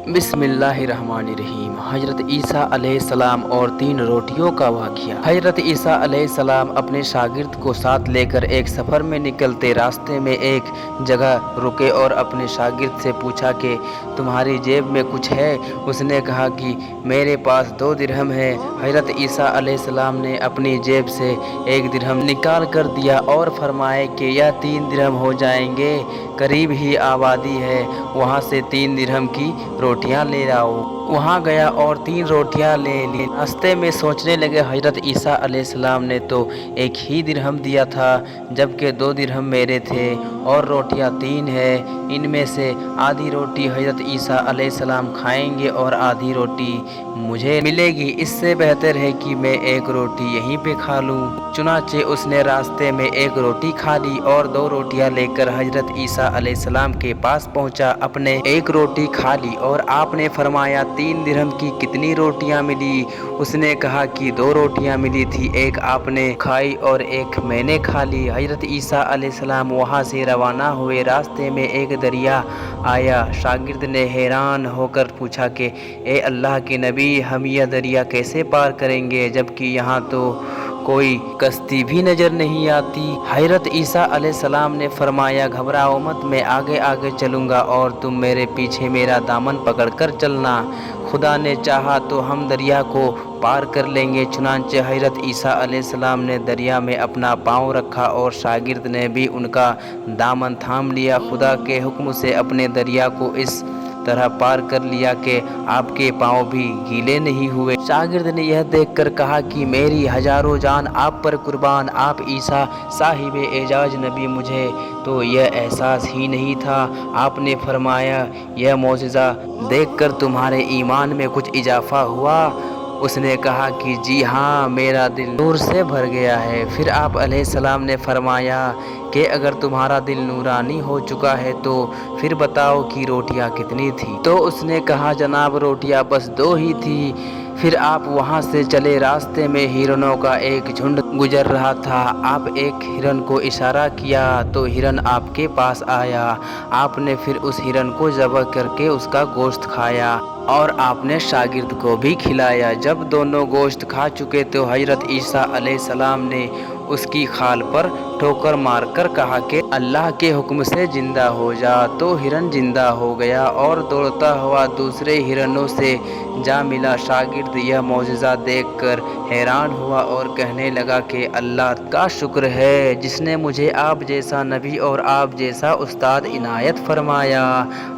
बिस्मिल्लाहिर्रहमानिर्रहीम। हज़रत ईसा अलैहिस्सलाम और 3 रोटियों का वाक़या। हज़रत ईसा अलैहिस्सलाम अपने शागिर्द को साथ लेकर एक सफ़र में निकलते रास्ते में एक जगह रुके और अपने शागिर्द से पूछा कि तुम्हारी जेब में कुछ है? उसने कहा कि मेरे पास 2 दिरहम है। हज़रत ईसा अलैहिस्सलाम ने अपनी जेब से 1 दिरहम निकाल कर दिया और फरमाया कि यह 3 दिरहम हो जाएंगे, करीब ही आबादी है, वहाँ से 3 दिरहम की रोटियां ले आओ। वहाँ गया और 3 रोटियां ले ली। रास्ते में सोचने लगे, हज़रत ईसा अलैहिस्सलाम ने तो 1 ही दिरहम दिया था, जबकि 2 दिरहम मेरे थे और रोटियां 3 है। इनमें से आधी रोटी हज़रत ईसा अलैहिस्सलाम खाएंगे और आधी रोटी मुझे मिलेगी। इससे बेहतर है कि मैं 1 रोटी यहीं पे खा लूँ। चुनाचे उसने रास्ते में 1 रोटी खा ली और 2 रोटियां लेकर हज़रत ईसा अलैहिस्सलाम के पास पहुंचा। अपने 1 रोटी खा ली और आपने फरमाया 3 दिरहम की कितनी रोटियां मिली? उसने कहा कि 2 रोटियां मिली थी, 1 आपने खाई और 1 मैंने खा ली। हज़रत ईसा अलैहिस्सलाम वहाँ से रवाना हुए। रास्ते में एक दरिया आया। शागिर्द ने हैरान होकर पूछा कि ए अल्लाह के नबी, हम यह दरिया कैसे पार करेंगे, जबकि यहाँ तो कोई कश्ती भी नजर नहीं आती। हज़रत ईसा अलैहिस्सलाम ने फरमाया घबराओ मत, मैं आगे आगे चलूँगा और तुम मेरे पीछे मेरा दामन पकड़कर चलना। खुदा ने चाहा तो हम दरिया को पार कर लेंगे। चुनांचे हज़रत ईसा अलैहिस्सलाम ने दरिया में अपना पाँव रखा और शागिर्द ने भी उनका दामन थाम लिया। खुदा के हुक्म से अपने दरिया को इस तरह पार कर लिया कि आपके पाँव भी गीले नहीं हुए। शागिर्द ने यह देखकर कहा कि मेरी हजारों जान आप पर कुर्बान, आप ईसा साहिब एजाज नबी, मुझे तो यह एहसास ही नहीं था। आपने फरमाया यह मौजज़ा देखकर तुम्हारे ईमान में कुछ इजाफा हुआ? उसने कहा कि जी हाँ, मेरा दिल नूर से भर गया है। फिर आप अलैहिस्सलाम ने फरमाया कि अगर तुम्हारा दिल नूरानी हो चुका है तो फिर बताओ कि रोटियां कितनी थी? तो उसने कहा जनाब, रोटियां बस 2 ही थी। फिर आप वहाँ से चले। रास्ते में हिरणों का एक झुंड गुजर रहा था। आप एक हिरन को इशारा किया तो हिरन आपके पास आया। आपने फिर उस हिरन को ज़बह करके उसका गोश्त खाया और आपने शागिर्द को भी खिलाया। जब दोनों गोश्त खा चुके तो हज़रत ईसा अलैहिस्सलाम ने उसकी खाल पर ठोकर मारकर कहा कि अल्लाह के हुक्म से ज़िंदा हो जा। तो हिरन ज़िंदा हो गया और दौड़ता हुआ दूसरे हिरनों से जा मिला। शागिर्द यह मौजज़ा देखकर हैरान हुआ और कहने लगा कि अल्लाह का शुक्र है जिसने मुझे आप जैसा नबी और आप जैसा उस्ताद इनायत फरमाया।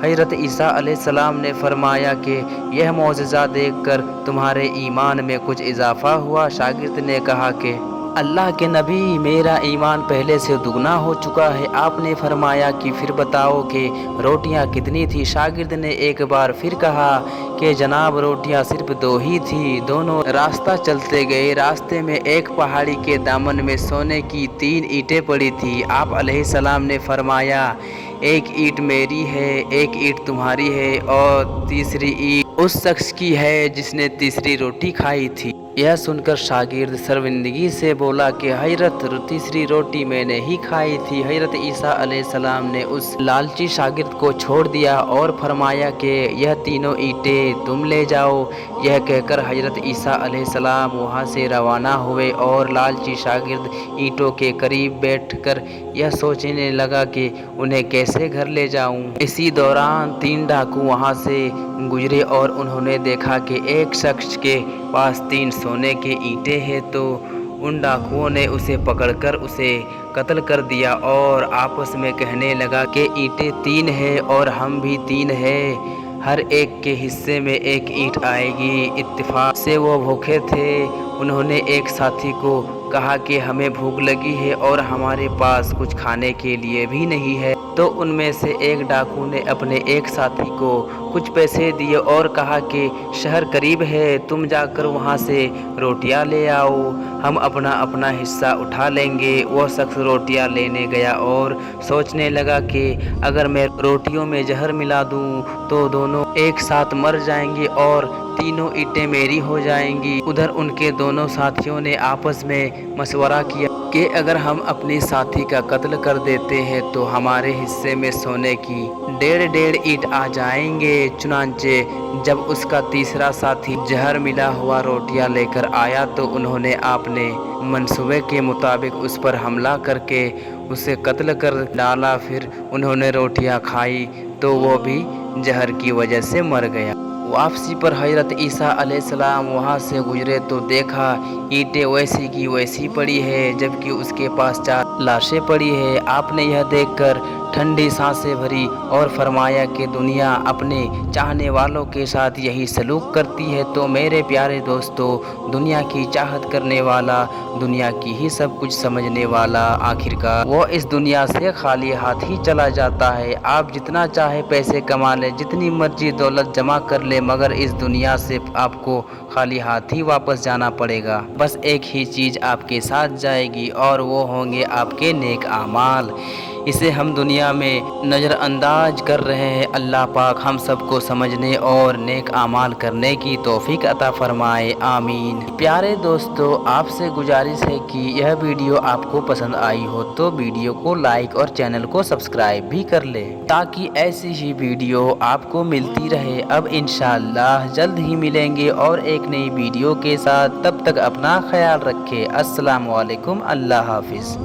हज़रत ईसा अलैहिस्सलाम ने फरमाया कि यह मौजज़ा देखकर तुम्हारे ईमान में कुछ इजाफा हुआ? शागिर्द ने कहा कि अल्लाह के नबी, मेरा ईमान पहले से दुगना हो चुका है। आपने फरमाया कि फिर बताओ कि रोटियां कितनी थी? शागिर्द ने एक बार फिर कहा कि जनाब, रोटियां सिर्फ 2 ही थी। दोनों रास्ता चलते गए। रास्ते में एक पहाड़ी के दामन में सोने की 3 ईंटें पड़ी थी। आप अलैहिस्सलाम ने फरमाया 1 ईंट मेरी है, 1 ईंट तुम्हारी है और तीसरी ईंट उस शख्स की है जिसने तीसरी रोटी खाई थी। यह सुनकर शागिर्द शर्मिंदगी से बोला कि हज़रत, तीसरी रोटी मैंने ही खाई थी। हज़रत ईसा अलैहिस्सलाम ने उस लालची शागिर्द को छोड़ दिया और फरमाया कि यह तीनों ईंटें तुम ले जाओ। यह कहकर हज़रत ईसा अलैहिस्सलाम वहाँ से रवाना हुए और लालची शागिर्द ईंटों के करीब बैठकर यह सोचने लगा कि उन्हें कैसे घर ले जाऊं। इसी दौरान 3 डाकू वहाँ से गुजरे और उन्होंने देखा कि एक शख्स के पास 3 सोने के ईंटें हैं। तो उन डाकुओं ने उसे पकड़कर उसे कत्ल कर दिया और आपस में कहने लगा कि ईंटें 3 हैं और हम भी 3 हैं, हर एक के हिस्से में 1 ईंट आएगी। इत्तेफाक से वो भूखे थे। उन्होंने एक साथी को कहा कि हमें भूख लगी है और हमारे पास कुछ खाने के लिए भी नहीं है। तो उनमें से एक डाकू ने अपने एक साथी को कुछ पैसे दिए और कहा कि शहर करीब है, तुम जाकर वहाँ से रोटियां ले आओ, हम अपना अपना हिस्सा उठा लेंगे। वह शख्स रोटियां लेने गया और सोचने लगा कि अगर मैं रोटियों में जहर मिला दूं तो दोनों एक साथ मर जाएंगे और तीनों ईंटें मेरी हो जाएंगी। उधर उनके दोनों साथियों ने आपस में मशवरा किया कि अगर हम अपने साथी का कत्ल कर देते हैं तो हमारे حصے میں سونے کی 1.5 اینٹ آ جائیں گے۔ چنانچہ جب اس کا تیسرا ساتھی زہر ملا ہوا روٹیاں لے کر آیا تو انہوں نے اپنے منصوبے کے مطابق اس پر حملہ کر کے اسے قتل کر ڈالا۔ پھر انہوں نے روٹیاں کھائی تو وہ بھی زہر کی وجہ سے مر گیا۔ واپسی پر حضرت عیسیٰ علیہ السلام وہاں سے گزرے تو دیکھا اینٹیں ویسی کی ویسی پڑی ہے جبکہ اس کے پاس 4 لاشیں پڑی ہیں۔ آپ نے یہ دیکھ کر ٹھنڈی سانسیں بھری اور فرمایا کہ دنیا اپنے چاہنے والوں کے ساتھ یہی سلوک کرتی ہے۔ تو میرے پیارے دوستو، دنیا کی چاہت کرنے والا، دنیا کی ہی سب کچھ سمجھنے والا، آخرکار وہ اس دنیا سے خالی ہاتھ ہی چلا جاتا ہے۔ آپ جتنا چاہے پیسے کما لیں، جتنی مرضی دولت جمع کر لیں، مگر اس دنیا سے آپ کو خالی ہاتھ ہی واپس جانا پڑے گا۔ بس ایک ہی چیز آپ کے ساتھ جائے گی اور وہ ہوں گے آپ کے نیک اعمال۔ اسے ہم دنیا میں نظر انداز کر رہے ہیں۔ اللہ پاک ہم سب کو سمجھنے اور نیک اعمال کرنے کی توفیق عطا فرمائے، آمین۔ پیارے دوستو، آپ سے گزارش ہے کہ یہ ویڈیو آپ کو پسند آئی ہو تو ویڈیو کو لائک اور چینل کو سبسکرائب بھی کر لیں تاکہ ایسی ہی ویڈیو آپ کو ملتی رہے۔ اب انشاءاللہ جلد ہی ملیں گے اور ایک نئی ویڈیو کے ساتھ۔ تب تک اپنا خیال رکھیں۔ السلام علیکم، اللہ حافظ۔